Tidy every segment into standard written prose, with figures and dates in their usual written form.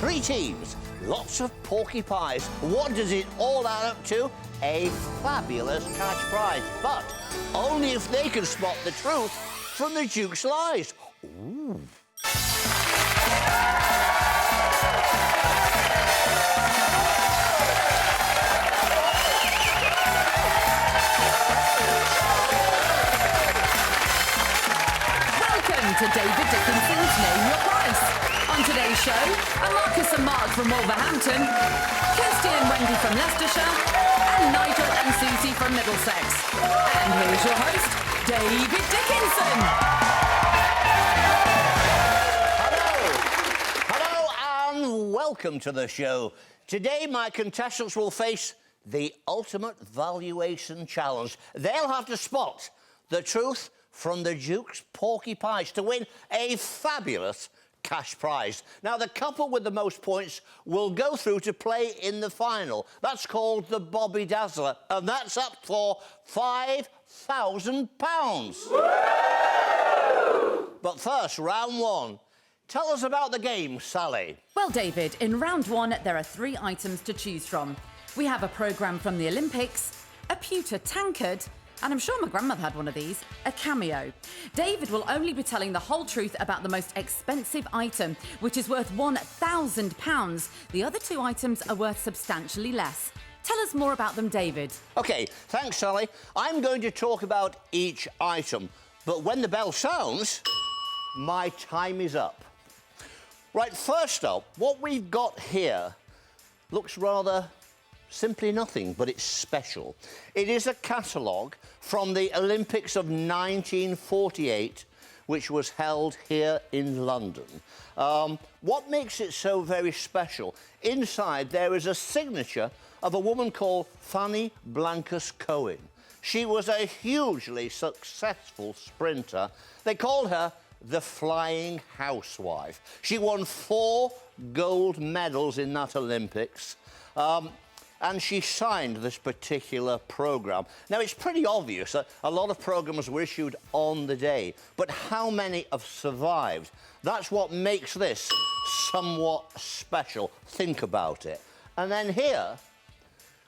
3 teams, lots of porky pies. What does it all add up to? A fabulous cash prize, but only if they can spot the truth from the Duke's lies. Ooh. Welcome to David Dickinson's Name Your Price. On today's show, Marcus and Mark from Wolverhampton, Kirsty and Wendy from Leicestershire, and Nigel and Susie from Middlesex. And here's your host, David Dickinson. Hello and welcome to the show. Today, my contestants will face the ultimate valuation challenge. They'll have to spot the truth from the Duke's porky pies to win a fabulous cash prize. Now, the couple with the most points will go through to play in the final. That's called the Bobby Dazzler, and that's up for £5,000. But first, round one. Tell us about the game, Sally. Well, David, in round one, there are 3 items to choose from. We have a programme from the Olympics, a pewter tankard, and I'm sure my grandmother had one of these, a cameo. David will only be telling the whole truth about the most expensive item, which is worth £1,000. The other 2 items are worth substantially less. Tell us more about them, David. OK, thanks, Sally. I'm going to talk about each item, but when the bell sounds, my time is up. Right, first up, what we've got here looks rather simply nothing, but it's special. It is a catalogue from the Olympics of 1948, which was held here in London. What makes it so very special? Inside, there is a signature of a woman called Fanny Blancas-Cohen. She was a hugely successful sprinter. They called her the Flying Housewife. She won 4 gold medals in that Olympics. And she signed this particular programme. Now, it's pretty obvious that a lot of programmes were issued on the day, but how many have survived? That's what makes this somewhat special. Think about it. And then here,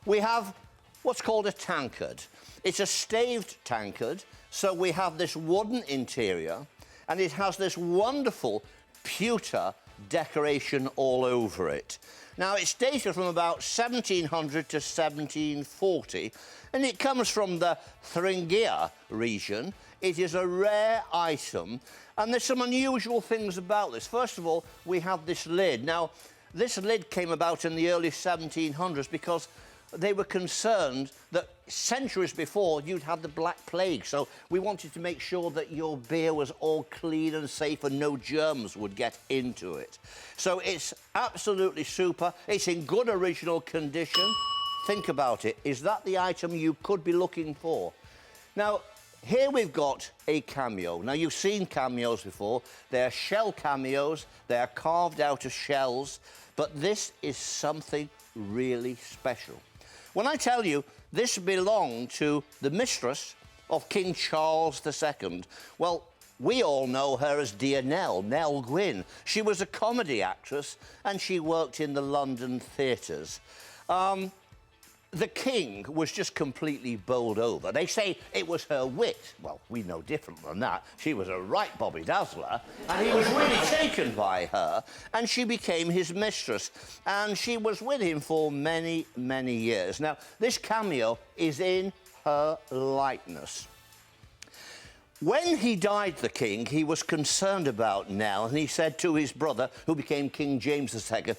we have what's called a tankard. It's a staved tankard, so we have this wooden interior, and it has this wonderful pewter decoration all over it. Now, it's dated from about 1700 to 1740, and it comes from the Thuringia region. It is a rare item, and there's some unusual things about this. First of all, we have this lid. Now, this lid came about in the early 1700s because they were concerned that centuries before you'd had the Black Plague, so we wanted to make sure that your beer was all clean and safe and no germs would get into it. So it's absolutely super. It's in good original condition. Think about it. Is that the item you could be looking for? Now, here we've got a cameo. Now, you've seen cameos before. They're shell cameos. They're carved out of shells. But this is something really special. When I tell you this belonged to the mistress of King Charles II, well, we all know her as Dear Nell, Nell Gwynn. She was a comedy actress and she worked in the London theatres. The king was just completely bowled over. They say it was her wit. Well, we know different than that. She was a right Bobby Dazzler, and he was really taken by her, and she became his mistress. And she was with him for many, many years. Now, this cameo is in her likeness. When he died, the king, he was concerned about Nell, and he said to his brother, who became King James II,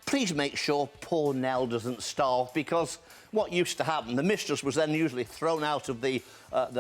please make sure poor Nell doesn't starve, because what used to happen, the mistress was then usually thrown out of the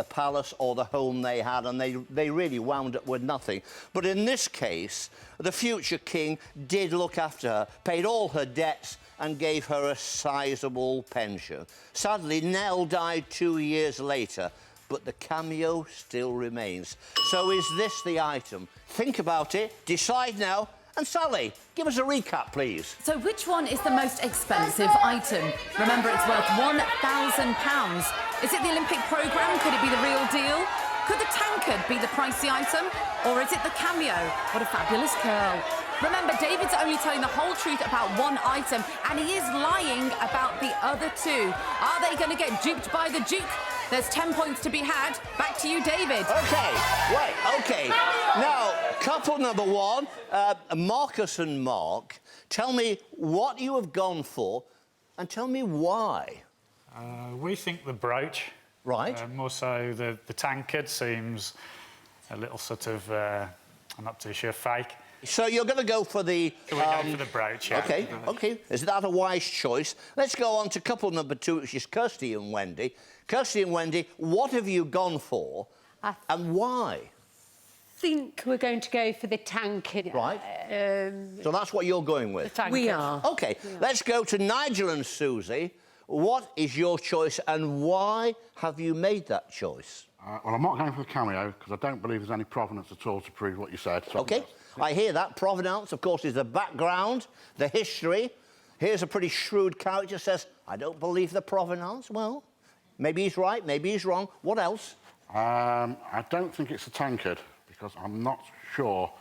palace or the home they had, and they really wound up with nothing. But in this case, the future king did look after her, paid all her debts, and gave her a sizable pension. Sadly, Nell died 2 years later, but the cameo still remains. So is this the item? Think about it, decide now. And Sally, give us a recap, please. So which one is the most expensive item? Remember, it's worth £1,000. Is it the Olympic programme? Could it be the real deal? Could the tankard be the pricey item? Or is it the cameo? What a fabulous curl. Remember, David's only telling the whole truth about one item, and he is lying about the other two. Are they going to get duped by the Duke? There's 10 points to be had. Back to you, David. OK. Now, couple number one, Marcus and Mark, tell me what you have gone for and tell me why. We think the brooch. Right. More so the tankard seems a little sort of, I'm not too sure, fake. So you're going to go for the... So we're going for the brooch, yeah. OK. Is that a wise choice? Let's go on to couple number two, which is Kirsty and Wendy. Kirsty and Wendy, what have you gone for and why? I think we're going to go for the tankard. Right. So that's what you're going with? We are. OK, let's go to Nigel and Susie. What is your choice and why have you made that choice? Well, I'm not going for the cameo because I don't believe there's any provenance at all to prove what you said. So OK, I hear that. Provenance, of course, is the background, the history. Here's a pretty shrewd character says, I don't believe the provenance. Well, maybe he's right, maybe he's wrong. What else? I don't think it's a tankard because I'm not sure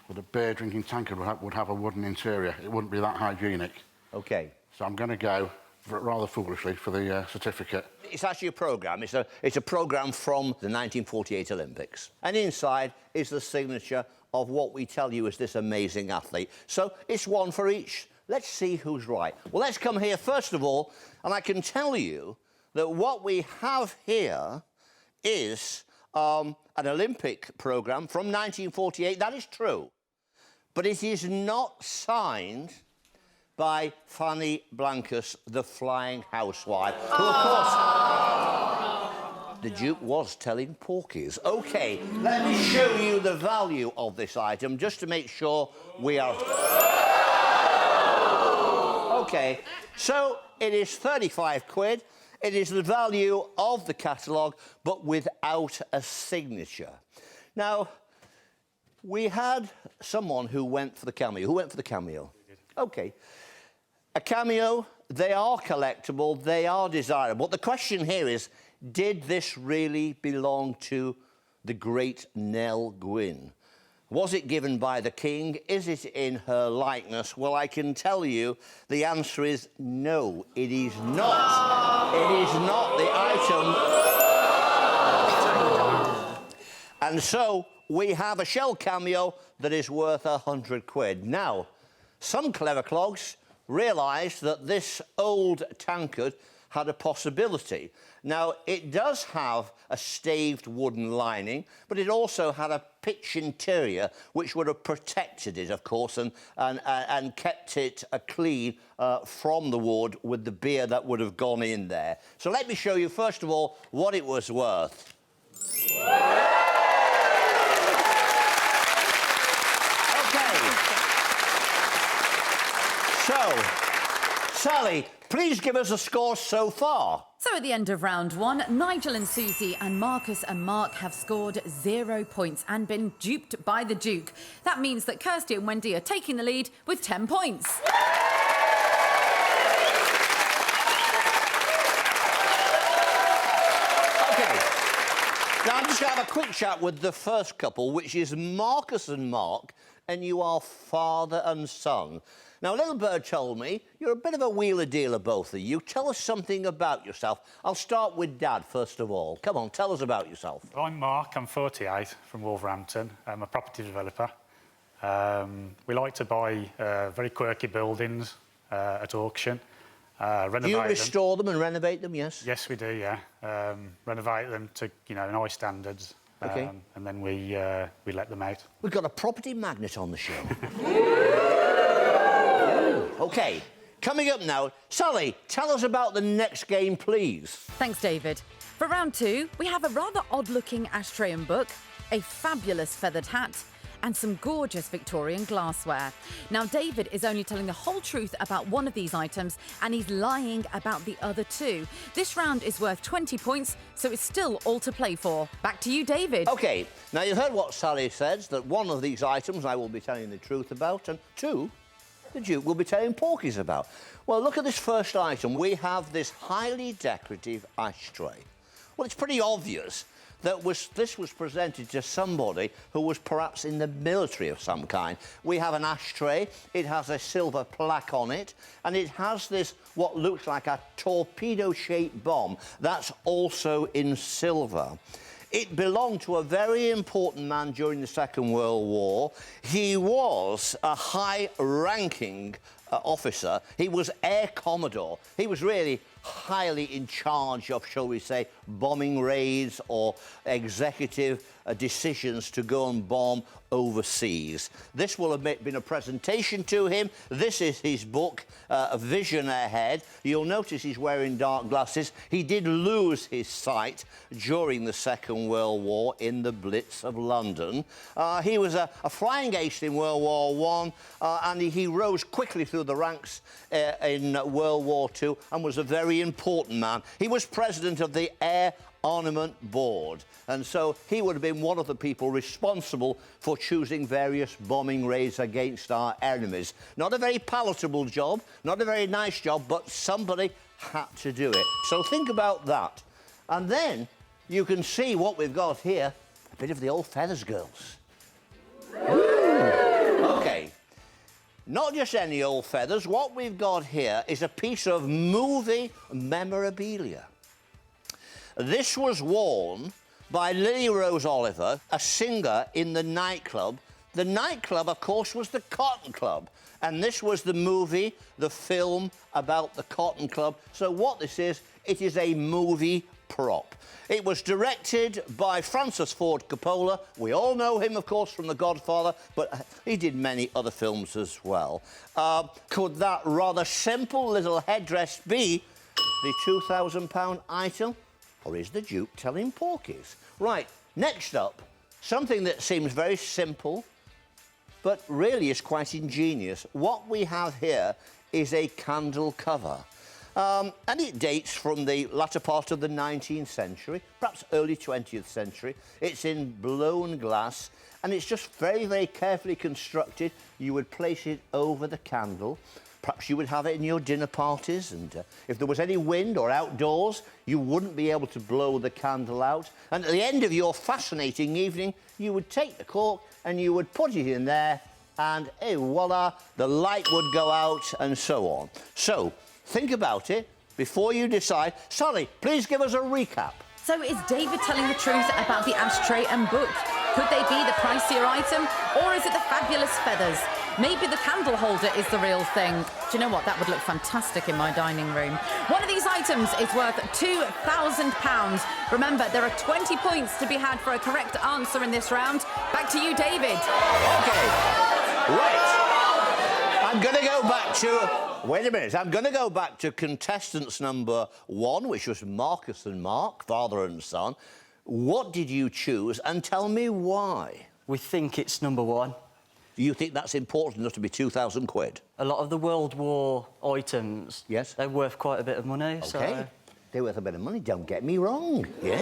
that a beer-drinking tankard would have a wooden interior. It wouldn't be that hygienic. OK. So I'm going to go, rather foolishly, for the certificate. It's actually a programme. It's a programme from the 1948 Olympics. And inside is the signature of what we tell you is this amazing athlete. So it's one for each. Let's see who's right. Well, let's come here first of all, and I can tell you that what we have here is an Olympic programme from 1948. That is true. But it is not signed by Fanny Blancas, the flying housewife, who, of course, the Duke was telling porkies. OK, let me show you the value of this item, just to make sure we are... OK, so it is 35 quid. It is the value of the catalogue, but without a signature. Now, we had someone who went for the cameo. Who went for the cameo? OK. A cameo, they are collectible, they are desirable. The question here is, did this really belong to the great Nell Gwyn? Was it given by the King? Is it in her likeness? Well, I can tell you the answer is no, it is not. It is not the item. And so we have a shell cameo that is worth 100 quid. Now, some clever clogs realised that this old tankard had a possibility. Now, it does have a staved wooden lining, but it also had a pitch interior, which would have protected it, of course, and kept it clean from the wood with the beer that would have gone in there. So let me show you, first of all, what it was worth. So, Sally, please give us a score so far. So at the end of round one, Nigel and Susie and Marcus and Mark have scored 0 points and been duped by the Duke. That means that Kirsty and Wendy are taking the lead with 10 points. OK. Now, I'm just going to have a quick chat with the first couple, which is Marcus and Mark, and you are father and son. Now, Little Bird told me you're a bit of a wheeler-dealer, both of you. Tell us something about yourself. I'll start with Dad, first of all. Come on, tell us about yourself. I'm Mark, I'm 48, from Wolverhampton. I'm a property developer. We like to buy very quirky buildings at auction, renovate them. Do you restore them and renovate them, yes? Yes, we do, yeah. Renovate them to, nice standards. OK. And then we let them out. We've got a property magnate on the show. OK, coming up now, Sally, tell us about the next game, please. Thanks, David. For round two, we have a rather odd-looking ashtray and book, a fabulous feathered hat, and some gorgeous Victorian glassware. Now, David is only telling the whole truth about one of these items, and he's lying about the other two. This round is worth 20 points, so it's still all to play for. Back to you, David. OK, now you've heard what Sally says, that one of these items I will be telling the truth about, and two, the Duke will be telling porkies about. Well, look at this first item. We have this highly decorative ashtray. Well, it's pretty obvious this was presented to somebody who was perhaps in the military of some kind. We have an ashtray, it has a silver plaque on it, and it has this, what looks like a torpedo-shaped bomb, that's also in silver. It belonged to a very important man during the Second World War. He was a high-ranking officer. He was Air Commodore. He was really highly in charge of, shall we say, bombing raids or executive decisions to go and bomb overseas. This will have been a presentation to him. This is his book, A Vision Ahead. You'll notice he's wearing dark glasses. He did lose his sight during the Second World War in the Blitz of London. He was a flying ace in World War I, and he rose quickly through the ranks in World War II and was a very important man. He was president of the Air Armament Board, and so he would have been one of the people responsible for choosing various bombing raids against our enemies. Not a very palatable job, not a very nice job, but somebody had to do it. So think about that. And then you can see what we've got here, a bit of the old feathers, girls. OK. Not just any old feathers. What we've got here is a piece of movie memorabilia. This was worn by Lily Rose Oliver, a singer in the nightclub. The nightclub, of course, was the Cotton Club. And this was the movie, the film about the Cotton Club. So what this is, it is a movie prop. It was directed by Francis Ford Coppola. We all know him, of course, from The Godfather, but he did many other films as well. Could that rather simple little headdress be the £2,000 item? Or is the Duke telling porkies? Right, next up, something that seems very simple, but really is quite ingenious. What we have here is a candle cover. And it dates from the latter part of the 19th century, perhaps early 20th century. It's in blown glass, and it's just very, very carefully constructed. You would place it over the candle. Perhaps you would have it in your dinner parties, and if there was any wind or outdoors, you wouldn't be able to blow the candle out. And at the end of your fascinating evening, you would take the cork and you would put it in there, and voila, the light would go out and so on. So, think about it before you decide. Sally, please give us a recap. So is David telling the truth about the ashtray and book? Could they be the pricier item, or is it the fabulous feathers? Maybe the candle holder is the real thing. Do you know what? That would look fantastic in my dining room. One of these items is worth £2,000. Remember, there are 20 points to be had for a correct answer in this round. Back to you, David. OK. Right. I'm going to go back to... Wait a minute. I'm going to go back to contestants number 1, which was Marcus and Mark, father and son. What did you choose? And tell me why. We think it's number 1. You think that's important enough to be £2,000? A lot of the World War items, yes, they're worth quite a bit of money. OK. So... They're worth a bit of money, don't get me wrong. Yeah.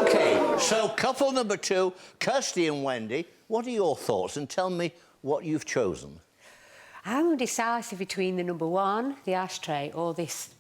OK, so couple number 2, Kirsty and Wendy, what are your thoughts? And tell me what you've chosen. I'm indecisive between the number 1, the ashtray, or this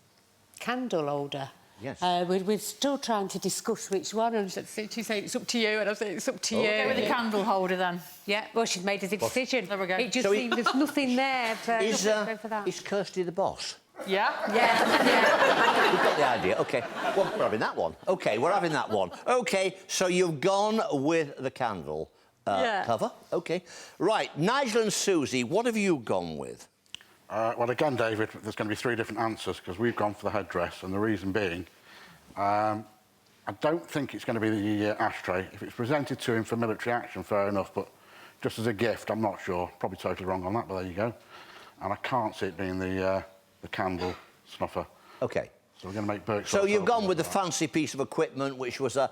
candle holder. Yes. We're still trying to discuss which one, and she's saying it's up to you, and I'm saying it's up to you. Go with the candle holder, then. Yeah, well, she's made a decision. There we go. It just seems there's nothing there for, for that. Is Kirsty the boss? Yeah? Yeah. We've got the idea. OK, well, we're having that one. OK, we're having that one. OK, so you've gone with the candle cover. OK. Right, Nigel and Susie, what have you gone with? Well, again, David, there's going to be 3 different answers because we've gone for the headdress, and the reason being, I don't think it's going to be the ashtray. If it's presented to him for military action, fair enough, but just as a gift, I'm not sure. Probably totally wrong on that, but there you go. And I can't see it being the candle snuffer. OK. So we're going to make Burke. So you've gone with the fancy piece of equipment, which was a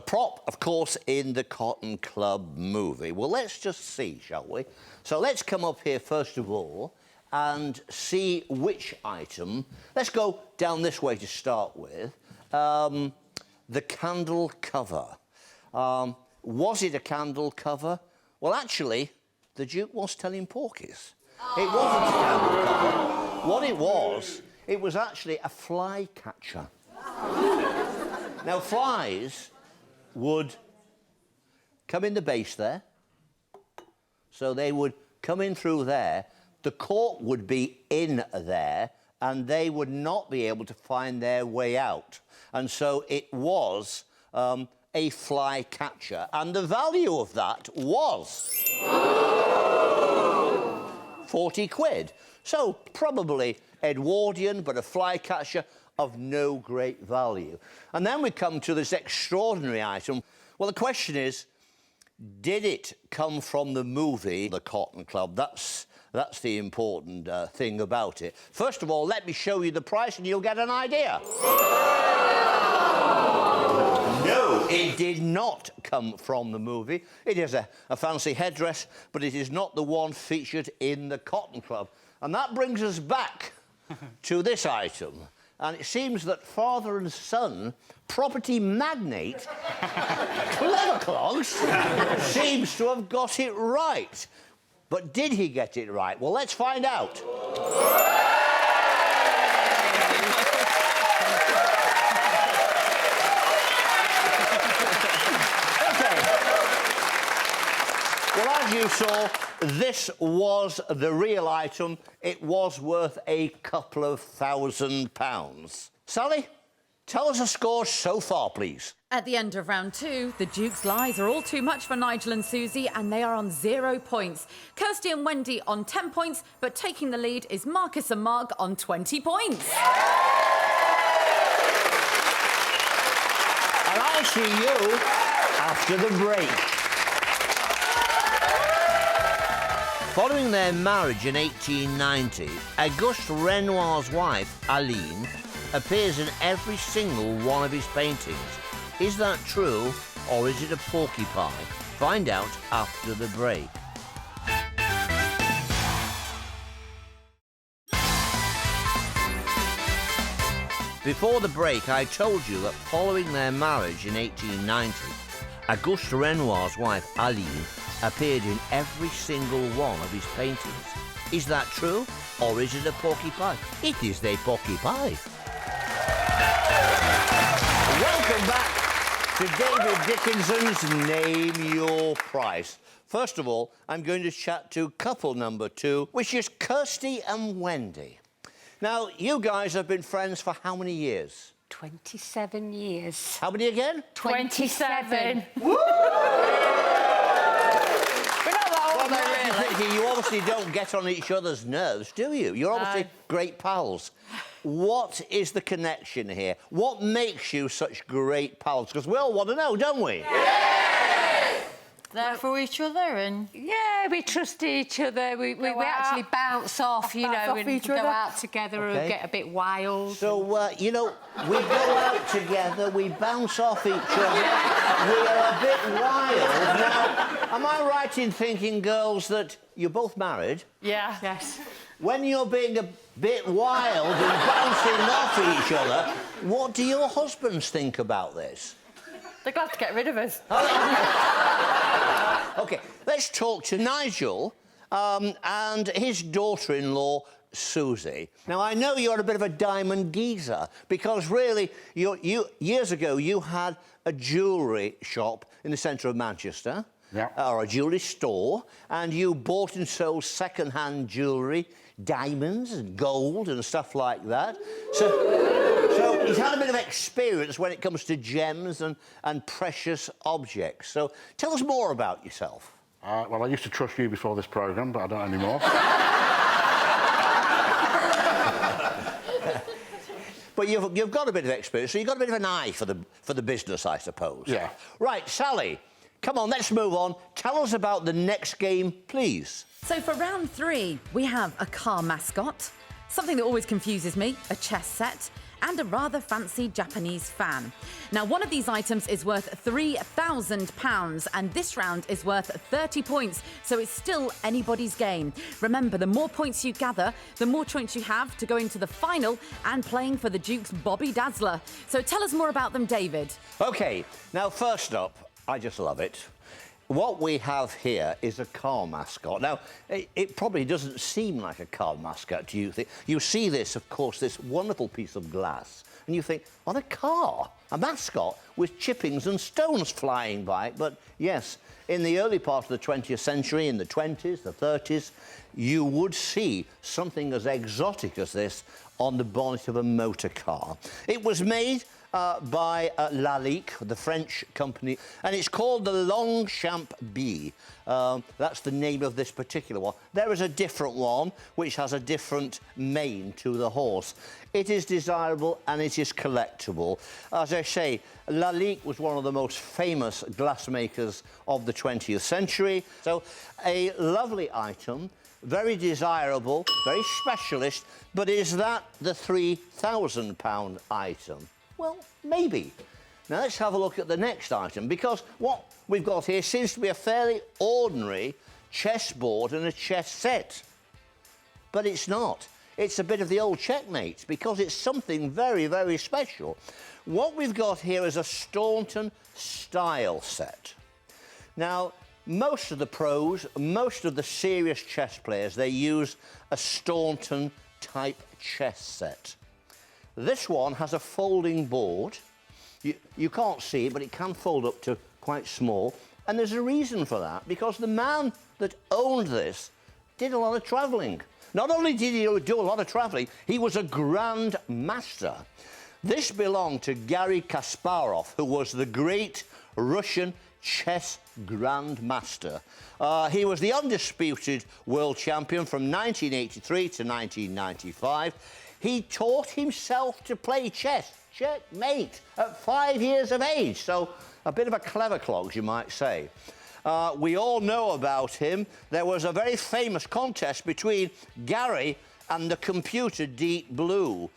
prop, of course, in the Cotton Club movie. Well, let's just see, shall we? So let's come up here first of all and see which item. Let's go down this way to start with. The candle cover. Was it a candle cover? Well, actually, the Duke was telling porkies. It wasn't a candle cover. What it was actually a fly catcher. Now, flies would come in the base there. So they would come in through there. The cork would be in there, and they would not be able to find their way out. And so it was a fly catcher. And the value of that was 40 quid. So probably Edwardian, but a fly catcher of no great value. And then we come to this extraordinary item. Well, the question is, did it come from the movie The Cotton Club? That's the important thing about it. First of all, let me show you the price and you'll get an idea. No, it did not come from the movie. It is a fancy headdress, but it is not the one featured in The Cotton Club. And that brings us back to this item. And it seems that father and son, property magnate, Clever Clogs, seems to have got it right. But did he get it right? Well, let's find out. Well, as you saw, this was the real item. It was worth a couple of £1,000. Sally, tell us the scores so far, please. At the end of round 2, the Duke's lies are all too much for Nigel and Susie, and they are on 0 points. Kirsty and Wendy on 10 points, but taking the lead is Marcus and Mark on 20 points. And I'll see you after the break. Following their marriage in 1890, Auguste Renoir's wife, Aline, appears in every single one of his paintings. Is that true, or is it a porcupine? Find out after the break. Before the break, I told you that following their marriage in 1890, Auguste Renoir's wife, Aline, appeared in every single one of his paintings. Is that true, or is it a porcupine? It is the porcupine. Welcome back to David Dickinson's Name Your Price. First of all, I'm going to chat to couple number 2, which is Kirsty and Wendy. Now, you guys have been friends for how many years? 27 years. How many again? 27. Woo! Well, Thinking, you obviously don't get on each other's nerves, do you? You're obviously great pals. What is the connection here? What makes you such great pals? Because we all want to know, don't we? Yes! There for each other and... Yeah, we trust each other. We actually bounce off, you know, and go out together and get a bit wild. So, you know, we go out together, we bounce off each other, we are a bit wild. Now, am I right in thinking, girls, that you're both married? Yeah. Yes. When you're being a bit wild and bouncing off each other, what do your husbands think about this? They're glad to get rid of us. OK, let's talk to Nigel and his daughter-in-law, Susie. Now, I know you're a bit of a diamond geezer because, really, years ago, you had a jewellery shop in the centre of Manchester, or a jewellery store, and you bought and sold second-hand jewellery, diamonds and gold and stuff like that. So he's had a bit of experience when it comes to gems and precious objects. So tell us more about yourself. Well, I used to trust you before this programme, but I don't anymore. But you've got a bit of experience, so you've got a bit of an eye for the business, I suppose. Yeah. Right, Sally, come on, let's move on. Tell us about the next game, please. So for round 3, we have a car mascot, something that always confuses me, a chess set, and a rather fancy Japanese fan. Now, one of these items is worth £3,000, and this round is worth 30 points, so it's still anybody's game. Remember, the more points you gather, the more points you have to go into the final and playing for the Duke's Bobby Dazzler. So tell us more about them, David. OK, now, first up, I just love it. What we have here is a car mascot. Now, it probably doesn't seem like a car mascot, do you think? You see this, of course, this wonderful piece of glass, and and you think, on a car, a mascot with chippings and stones flying by it. But yes, in the early part of the 20th century, in the 20s, the 30s, you would see something as exotic as this on the bonnet of a motor car. It was made by Lalique, the French company, and it's called the Longchamp Bee. That's the name of this particular one. There is a different one which has a different mane to the horse. It is desirable and it is collectible. As I say, Lalique was one of the most famous glassmakers of the 20th century. So a lovely item, very desirable, very specialist, but is that the £3,000 item? Well, maybe. Now, let's have a look at the next item, because what we've got here seems to be a fairly ordinary chessboard and a chess set. But it's not. It's a bit of the old checkmate, because it's something very, very special. What we've got here is a Staunton style set. Now, most of the pros, most of the serious chess players, they use a Staunton type chess set. This one has a folding board. You can't see it, but it can fold up to quite small. And there's a reason for that, because the man that owned this did a lot of travelling. Not only did he do a lot of travelling, he was a grand master. This belonged to Garry Kasparov, who was the great Russian chess grandmaster. He was the undisputed world champion from 1983 to 1995. He taught himself to play chess, checkmate, at 5 years of age. So a bit of a clever clogs, you might say. We all know about him. There was a very famous contest between Garry and the computer Deep Blue.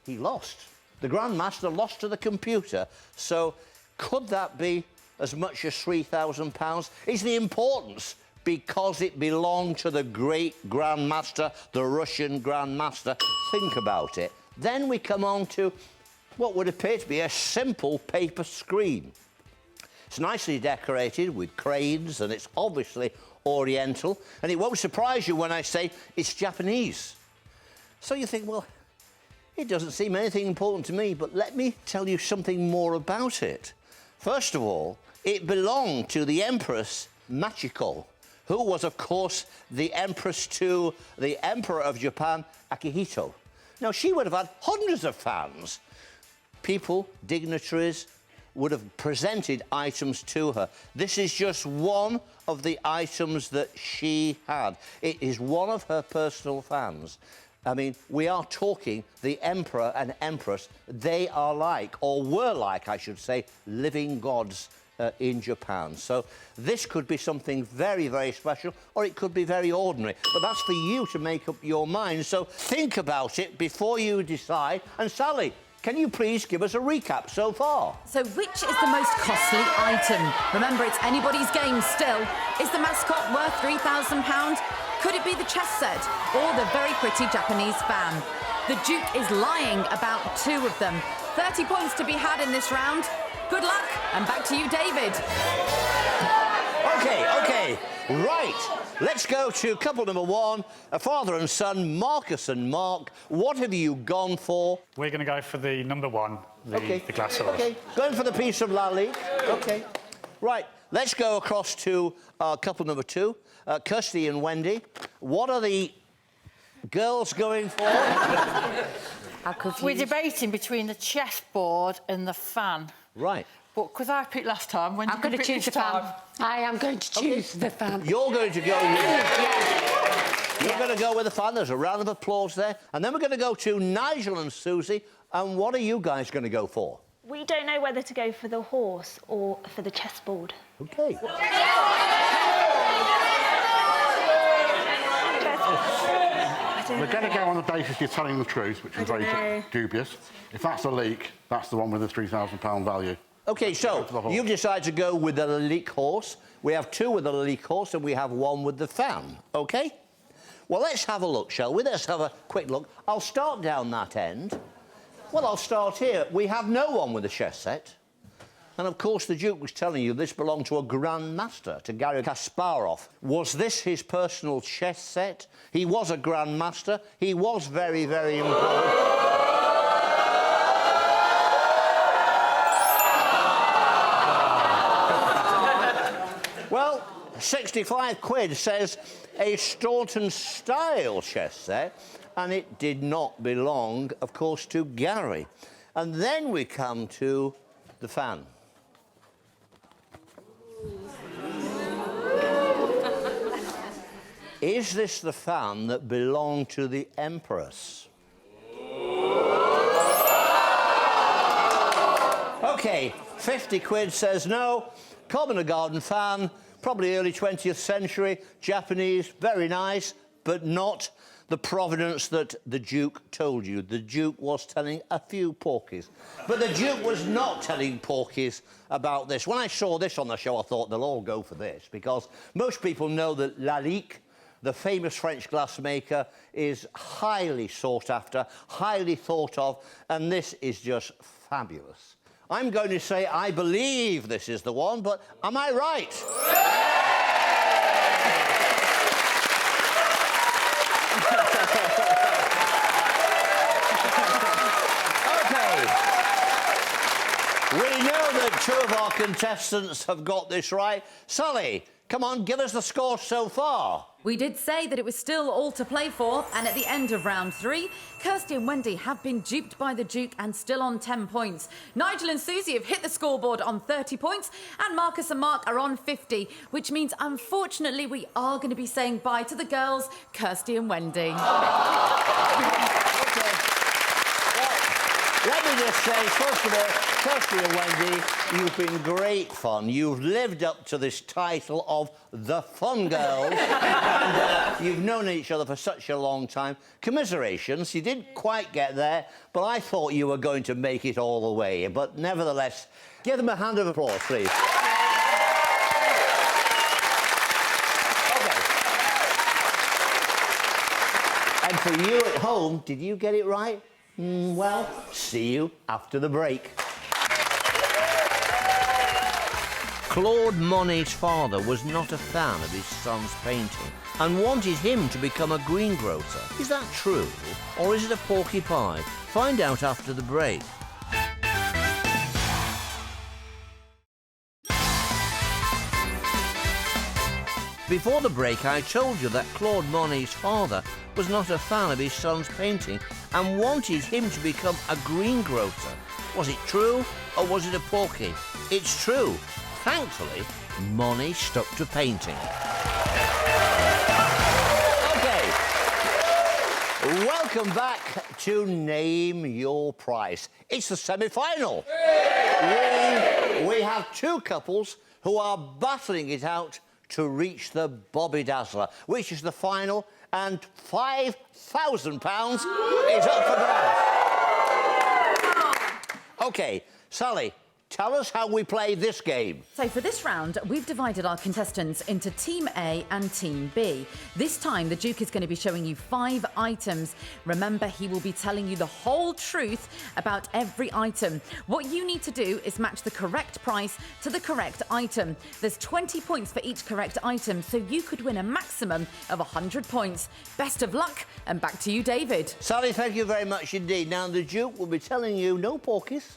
He lost. The Grandmaster lost to the computer. So could that be as much as £3,000? Is the importance because it belonged to the great Grandmaster, the Russian Grandmaster? Think about it. Then we come on to what would appear to be a simple paper screen. It's nicely decorated with cranes, and it's obviously Oriental. And it won't surprise you when I say it's Japanese. So you think, well, it doesn't seem anything important to me, but let me tell you something more about it. First of all, it belonged to the Empress Machiko, who was, of course, the Empress to the Emperor of Japan, Akihito. Now, she would have had hundreds of fans. People, dignitaries, would have presented items to her. This is just one of the items that she had. It is one of her personal fans. I mean, we are talking the Emperor and Empress. They are like, or were like, I should say, living gods in Japan. So this could be something very, very special, or it could be very ordinary. But that's for you to make up your mind. So think about it before you decide. And Sally, can you please give us a recap so far? So which is the most costly item? Remember, it's anybody's game still. Is the mascot worth £3,000? Could it be the chess set or the very pretty Japanese fan? The Duke is lying about two of them. 30 points to be had in this round. Good luck, and back to you, David. OK, right. Let's go to couple number one, a father and son, Marcus and Mark. What have you gone for? We're going to go for the number one, the glass horse. OK, going for the piece of Lalique. OK. Right, let's go across to couple number two, Kirsty and Wendy. What are the girls going for? We're debating between the chessboard and the fan. Right. But because I picked last time, when I'm going to choose the fan. I am going to choose the fan. You're going to go with... You're going to go with the fan. There's a round of applause there. And then we're going to go to Nigel and Susie. And what are you guys going to go for? We don't know whether to go for the horse or for the chessboard. OK. We're going to go on the basis you're telling the truth, which is very dubious. If that's a leak, that's the one with the £3,000 value. OK, so you've decided to go with the Lalique horse. We have two with the Lalique horse and we have one with the fan, OK? Well, let's have a look, shall we? Let's have a quick look. I'll start down that end. Well, I'll start here. We have no one with a chess set. And, of course, the Duke was telling you this belonged to a grandmaster, to Garry Kasparov. Was this his personal chess set? He was a grandmaster. He was very, very important. 65 quid says a Staunton-style chess set, and it did not belong, of course, to Gary. And then we come to the fan. Is this the fan that belonged to the Empress? OK, 50 quid says no. Common garden fan, probably early 20th century, Japanese, very nice, but not the provenance that the Duke told you. The Duke was telling a few porkies. But the Duke was not telling porkies about this. When I saw this on the show, I thought they'll all go for this, because most people know that Lalique, the famous French glassmaker, is highly sought after, highly thought of, and this is just fabulous. I'm going to say I believe this is the one, but am I right? OK. We know that two of our contestants have got this right. Sally, come on, give us the score so far. We did say that it was still all to play for, and at the end of round 3, Kirsty and Wendy have been duped by the Duke and still on 10 points. Nigel and Susie have hit the scoreboard on 30 points, and Marcus and Mark are on 50, which means, unfortunately, we are going to be saying bye to the girls, Kirsty and Wendy. Let me just say, first of all, Kirsty and Wendy, you've been great fun. You've lived up to this title of the Fun Girls. And you've known each other for such a long time. Commiserations, you didn't quite get there, but I thought you were going to make it all the way. But nevertheless, give them a hand of applause, please. OK. And for you at home, did you get it right? Well, see you after the break. Claude Monet's father was not a fan of his son's painting and wanted him to become a greengrocer. Is that true, or is it a porky pie? Find out after the break. Before the break, I told you that Claude Monet's father was not a fan of his son's painting and wanted him to become a greengrocer. Was it true, or was it a porky? It's true. Thankfully, Monet stuck to painting. OK. Welcome back to Name Your Price. It's the semi-final. We have two couples who are battling it out to reach the Bobby Dazzler, which is the final, and £5,000 is up for grabs. OK, Sally, tell us how we play this game. So for this round, we've divided our contestants into Team A and Team B. This time, the Duke is going to be showing you 5 items. Remember, he will be telling you the whole truth about every item. What you need to do is match the correct price to the correct item. There's 20 points for each correct item, so you could win a maximum of 100 points. Best of luck, and back to you, David. Sally, thank you very much indeed. Now, the Duke will be telling you no porkies.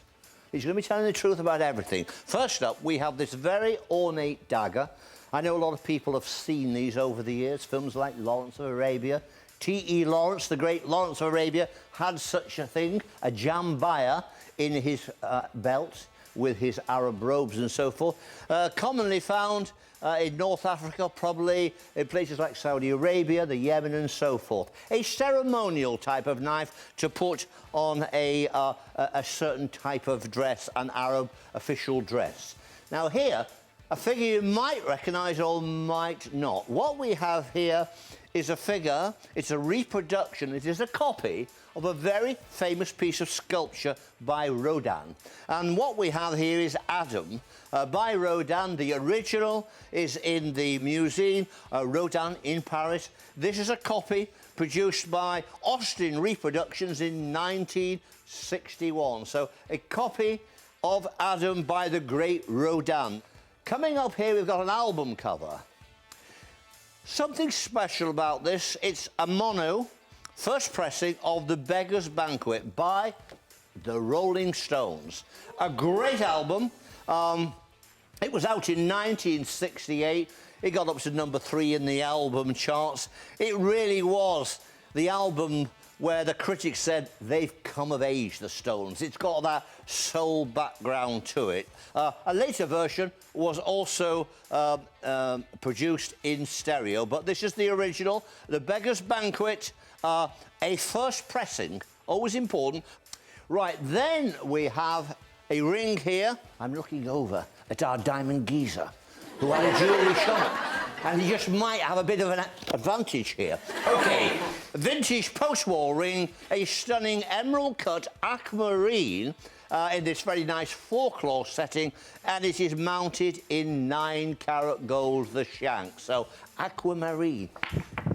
He's going to be telling the truth about everything. First up, we have this very ornate dagger. I know a lot of people have seen these over the years, films like Lawrence of Arabia. T.E. Lawrence, the great Lawrence of Arabia, had such a thing, a jambaya, in his belt with his Arab robes and so forth. Commonly found in North Africa, probably in places like Saudi Arabia, the Yemen and so forth. A ceremonial type of knife to put on a certain type of dress, an Arab official dress. Now here, a figure you might recognise or might not. What we have here is a figure, it's a reproduction, it is a copy of a very famous piece of sculpture by Rodin. And what we have here is Adam by Rodin. The original is in the Museum Rodin in Paris. This is a copy produced by Austin Reproductions in 1961. So a copy of Adam by the great Rodin. Coming up here, we've got an album cover. Something special about this, it's a mono, first pressing of The Beggar's Banquet by the Rolling Stones. A great album. It was out in 1968. It got up to number 3 in the album charts. It really was the album where the critics said they've come of age, the Stones. It's got that soul background to it. A later version was also produced in stereo, but this is the original, The Beggar's Banquet, a first pressing, always important. Right, then we have a ring here. I'm looking over at our diamond geezer, who had a jewellery shop. And he just might have a bit of an advantage here. OK, vintage post-war ring, a stunning emerald-cut aquamarine in this very nice 4-claw setting, and it is mounted in 9-carat gold, the shank. So, aquamarine,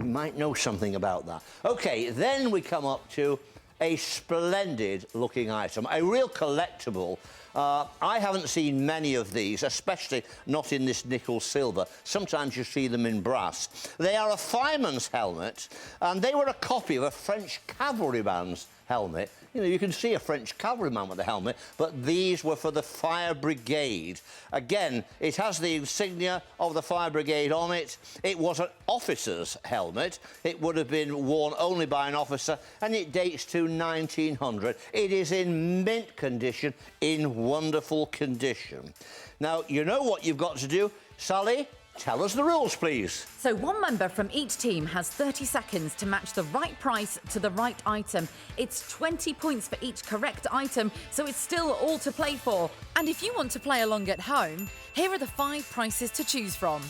you might know something about that. OK, then we come up to a splendid-looking item, a real collectible. I haven't seen many of these, especially not in this nickel silver. Sometimes you see them in brass. They are a fireman's helmet, and they were a copy of a French cavalryman's helmet. You know, you can see a French cavalryman with a helmet, but these were for the fire brigade. Again, it has the insignia of the fire brigade on it. It was an officer's helmet. It would have been worn only by an officer, and it dates to 1900. It is in mint condition, in wonderful condition. Now, you know what you've got to do. Sally, tell us the rules, please. So one member from each team has 30 seconds to match the right price to the right item. It's 20 points for each correct item, so it's still all to play for. And if you want to play along at home, here are the 5 prices to choose from.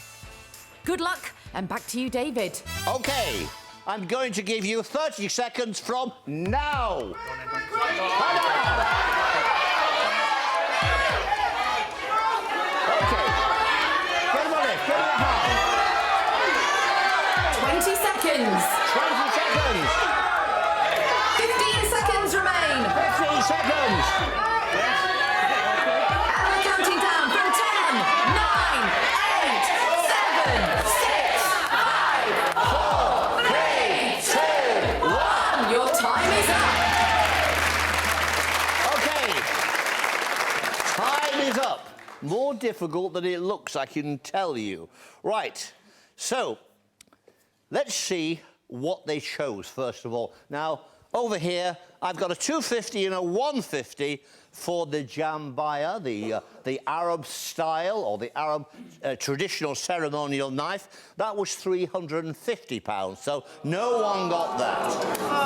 Good luck, and back to you, David. OK, I'm going to give you 30 seconds from now. OK. 20 seconds. 20 seconds. 15 seconds remain. 15 seconds. And we're counting down from 10, 9, 8, 7, 6, 5, 4, 3, 2, 1. Your time is up. OK. Time is up. More difficult than it looks, I can tell you. Right. So, let's see what they chose, first of all. Now, over here, I've got a 250 and a 150 for the jambaya, the Arab style, or the Arab traditional ceremonial knife. That was £350, so no one got that.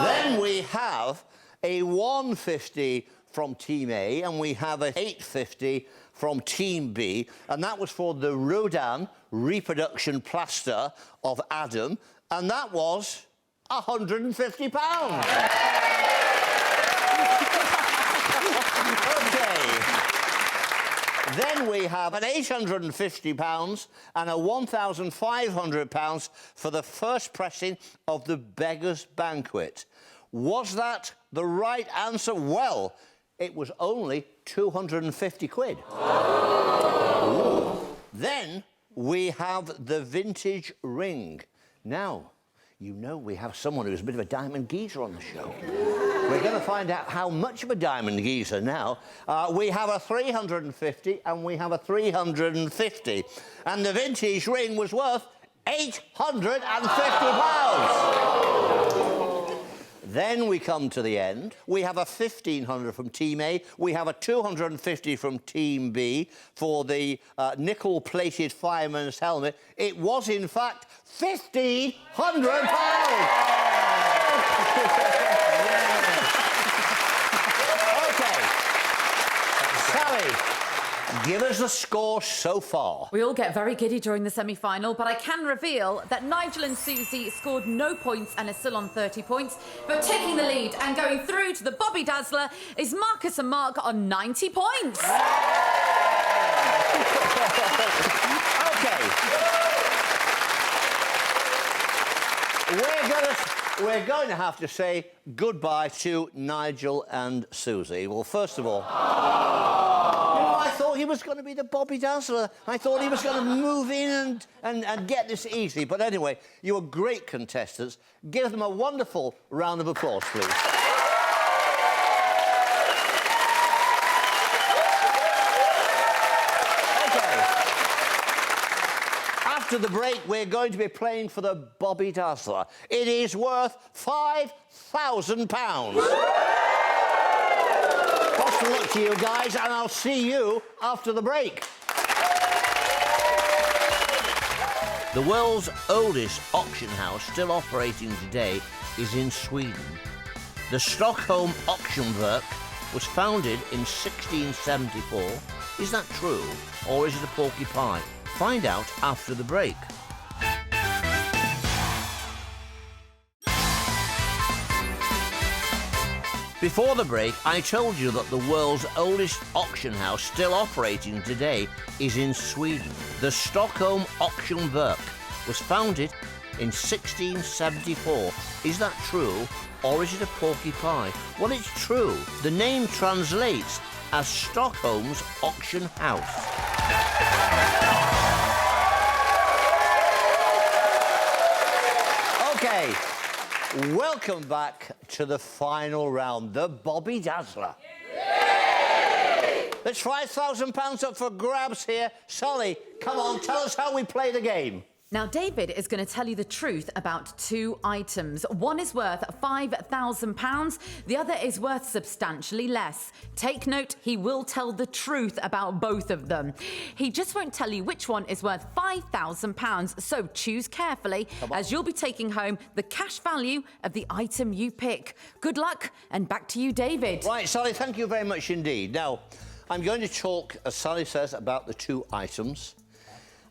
Then we have a 150 from Team A, and we have an 850 from Team B, and that was for the Rodin reproduction plaster of Adam, and that was £150. OK. Then we have an £850 and a £1,500 for the first pressing of The Beggar's Banquet. Was that the right answer? Well, it was only 250 quid. Then we have the vintage ring. Now, you know we have someone who's a bit of a diamond geezer on the show. We're going to find out how much of a diamond geezer now. We have a 350 and we have a 350. And the vintage ring was worth £850. Then we come to the end. We have a 1,500 from Team A. We have a 250 from Team B for the nickel-plated fireman's helmet. It was, in fact, £1,500. OK. Sally, give us the score so far. We all get very giddy during the semi-final, but I can reveal that Nigel and Susie scored no points and are still on 30 points. But taking the lead and going through to the Bobby Dazzler is Marcus and Mark on 90 points. OK. We're going to have to say goodbye to Nigel and Susie. Well, first of all, you know, I thought he was going to be the Bobby Dazzler. I thought he was going to move in and get this easy. But anyway, you were great contestants. Give them a wonderful round of applause, please. OK. After the break, we're going to be playing for the Bobby Dazzler. It is worth £5,000. Best of luck to you guys, and I'll see you after the break. The world's oldest auction house still operating today is in Sweden. The Stockholm Auctionwerk was founded in 1674. Is that true, or is it a porky pie? Find out after the break. Before the break, I told you that the world's oldest auction house still operating today is in Sweden. The Stockholm Auctionwerk was founded in 1674. Is that true, or is it a porky pie? Well, it's true. The name translates as Stockholm's Auction House. Okay, welcome back to the final round, the Bobby Dazzler. Yay! There's £5,000 up for grabs here. Solly, come on, tell us how we play the game. Now, David is going to tell you the truth about two items. One is worth £5,000, the other is worth substantially less. Take note, he will tell the truth about both of them. He just won't tell you which one is worth £5,000, so choose carefully, as you'll be taking home the cash value of the item you pick. Good luck, and back to you, David. Right, Sally, thank you very much indeed. Now, I'm going to talk, as Sally says, about the two items.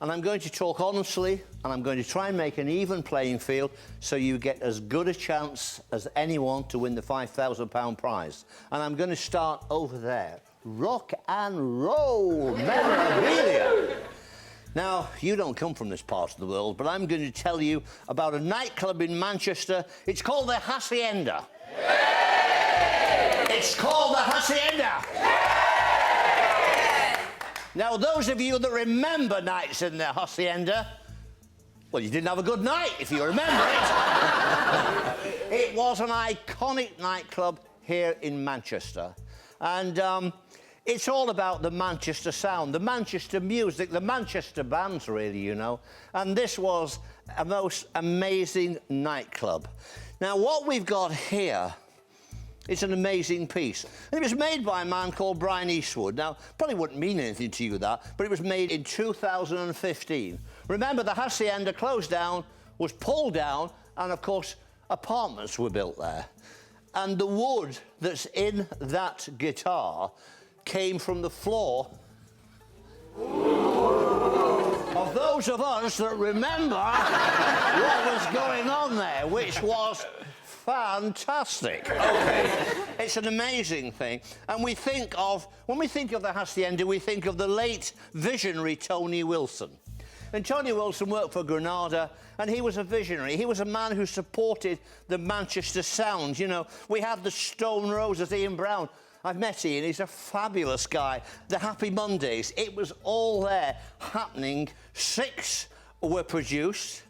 And I'm going to talk honestly, and I'm going to try and make an even playing field so you get as good a chance as anyone to win the £5,000 prize. And I'm going to start over there. Rock and roll memorabilia. Now, you don't come from this part of the world, but I'm going to tell you about a nightclub in Manchester. It's called the Hacienda. Yay! It's called the Hacienda. Yay! Now, those of you that remember nights in the Hacienda, well, you didn't have a good night, if you remember it. It was an iconic nightclub here in Manchester. And it's all about the Manchester sound, the Manchester music, the Manchester bands, really, you know. And this was a most amazing nightclub. Now, what we've got here, it's an amazing piece. And it was made by a man called Brian Eastwood. Now, probably wouldn't mean anything to you, that, but it was made in 2015. Remember, the Hacienda closed down, was pulled down, and, of course, apartments were built there. And the wood that's in that guitar came from the floor of those of us that remember what was going on there, which was fantastic. Okay. It's an amazing thing. And we think of, when we think of the Hacienda, we think of the late visionary Tony Wilson. And Tony Wilson worked for Granada, and he was a visionary. He was a man who supported the Manchester sound. You know, we had the Stone Roses, Ian Brown. I've met Ian, he's a fabulous guy. The Happy Mondays, it was all there happening. 6 were produced.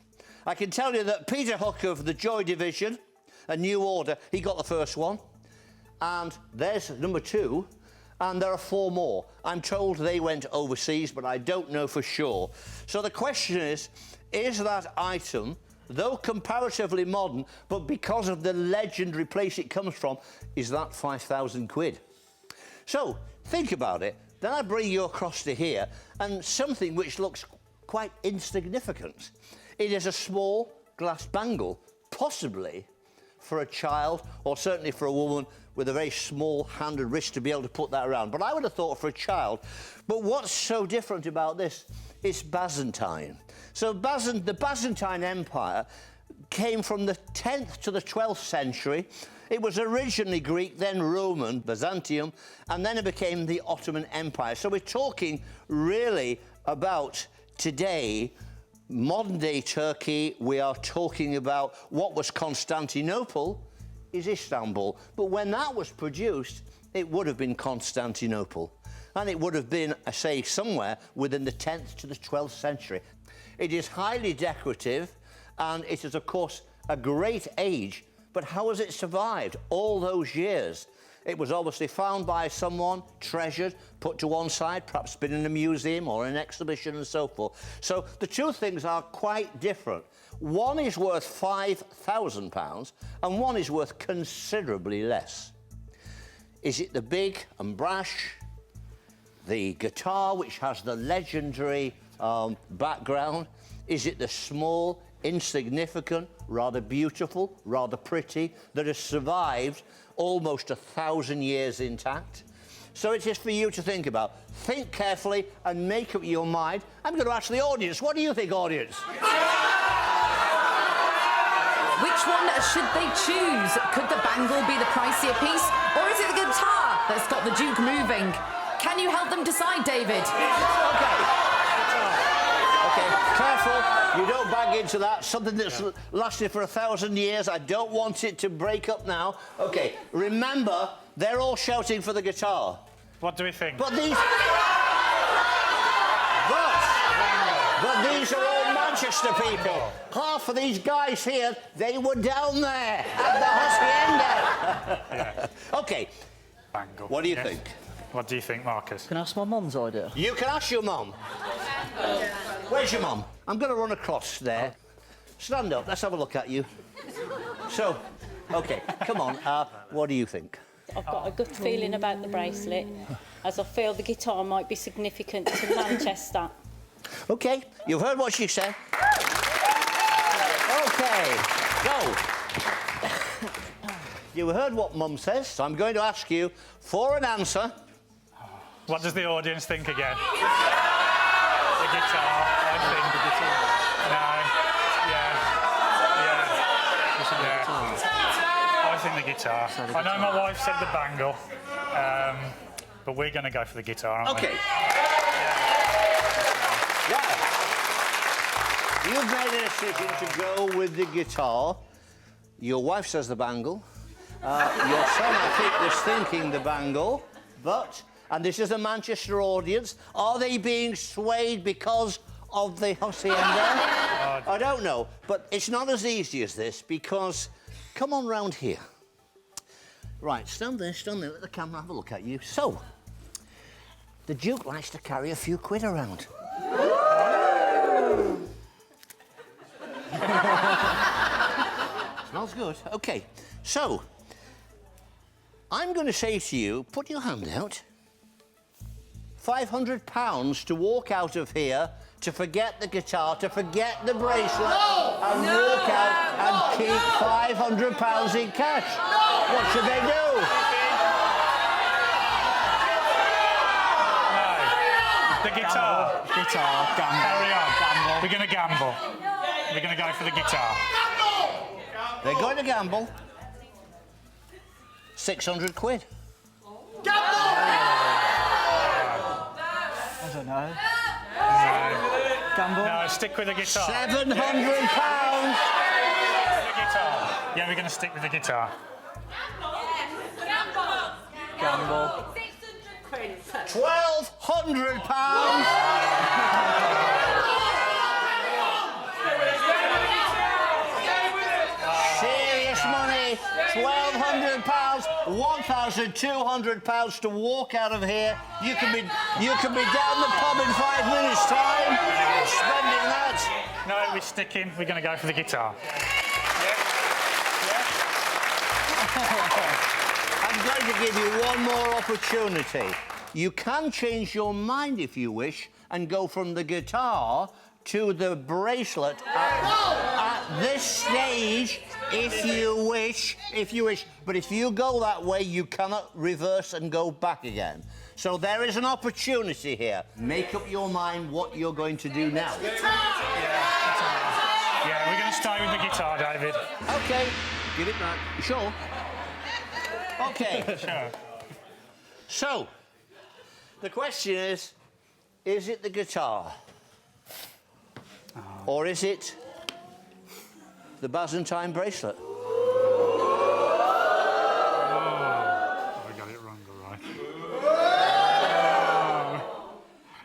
I can tell you that Peter Hook of the Joy Division, A New Order, he got the first one. And there's number 2. And there are 4 more. I'm told they went overseas, but I don't know for sure. So the question is that item, though comparatively modern, but because of the legendary place it comes from, is that 5,000 quid? So think about it. Then I bring you across to here, and something which looks quite insignificant. It is a small glass bangle, possibly for a child, or certainly for a woman with a very small hand and wrist to be able to put that around. But I would have thought for a child. But what's so different about this is Byzantine. So the Byzantine Empire came from the 10th to the 12th century. It was originally Greek, then Roman, Byzantium, and then it became the Ottoman Empire. So we're talking really about today, modern-day Turkey. We are talking about what was Constantinople is Istanbul. But when that was produced, it would have been Constantinople. And it would have been, say, somewhere within the 10th to the 12th century. It is highly decorative, and it is, of course, a great age. But how has it survived all those years? It was obviously found by someone, treasured, put to one side, perhaps been in a museum or an exhibition and so forth. So the two things are quite different. One is worth £5,000 and one is worth considerably less. Is it the big and brash, the guitar which has the legendary background? Is it the small, insignificant, rather beautiful, rather pretty, that has survived almost 1,000 years intact? So it is for you to think about. Think carefully and make up your mind. I'm going to ask the audience. What do you think, audience? Which one should they choose? Could the bangle be the pricier piece, or is it the guitar that's got the Duke moving? Can you help them decide, David? Okay, careful. You don't bang into that. Something that's lasted for 1,000 years. I don't want it to break up now. Okay, remember, they're all shouting for the guitar. What do we think? But these... But these are all Manchester people. Half of these guys here, they were down there at the hacienda. Okay. Bangle. What do you think? What do you think, Marcus? Can I ask my mum's idea? You can ask your mum. Where's your mum? I'm going to run across there. Stand up. Let's have a look at you. So, OK, come on. What do you think? I've got a good feeling about the bracelet, as I feel the guitar might be significant to Manchester. OK, you've heard what she said. OK, go. You heard what Mum says, so I'm going to ask you for an answer. What does the audience think again? The guitar, I think. The guitar. No. Yeah. I think the guitar. I know my wife said the bangle, but we're going to go for the guitar, aren't we? OK. Yeah. You've made a decision to go with the guitar. Your wife says the bangle. Your son, I think, was thinking the bangle, but... And this is a Manchester audience. Are they being swayed because of the hacienda? I don't know, but it's not as easy as this, because... Come on round here. Right, stand there, let the camera have a look at you. So, the Duke likes to carry a few quid around. Smells good. OK, so... I'm going to say to you, put your hand out. £500 to walk out of here, to forget the guitar, to forget the bracelet, and walk out and keep £500 in cash. What should they do? No. The guitar. Guitar, gamble. Carry on. Gamble. We're going to gamble. We're going to go for the guitar. They're going to gamble. 600 quid. I don't know. No. Gamble? No, stick with the guitar. £700. The guitar. Yeah, we're going to stick with the guitar. Gamble. £1,200. Serious money. £1,200, £1,200 to walk out of here. You can be down the pub in 5 minutes' time, spending that. No, we're sticking. We're going to go for the guitar. I'm going to give you one more opportunity. You can change your mind if you wish and go from the guitar to the bracelet at this stage, if you wish. But if you go that way, you cannot reverse and go back again. So there is an opportunity here. Make up your mind what you're going to do now. Yeah, we're going to stay with the guitar, David. OK, give it back. You sure? OK. Sure. So, the question is it the guitar? Or is it the Byzantine bracelet? I got it wrong, all right.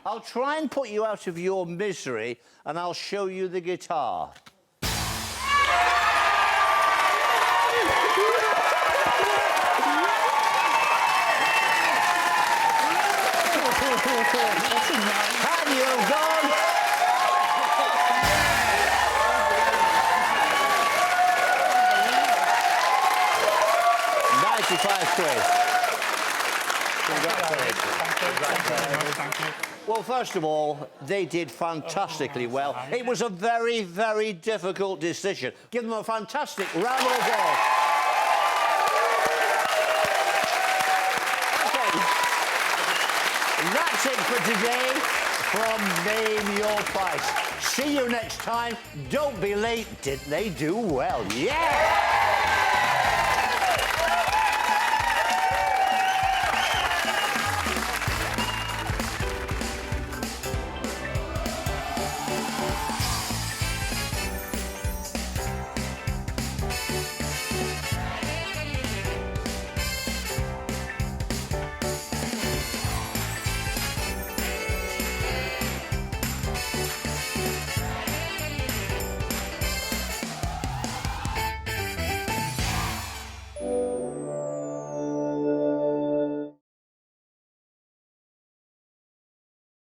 I'll try and put you out of your misery, and I'll show you the guitar. And you've gone. Well, first of all, they did fantastically well. It was a very, very difficult decision. Give them a fantastic round of applause. Okay. That's it for today from Name Your Price. See you next time. Don't be late. Didn't they do well? Yeah!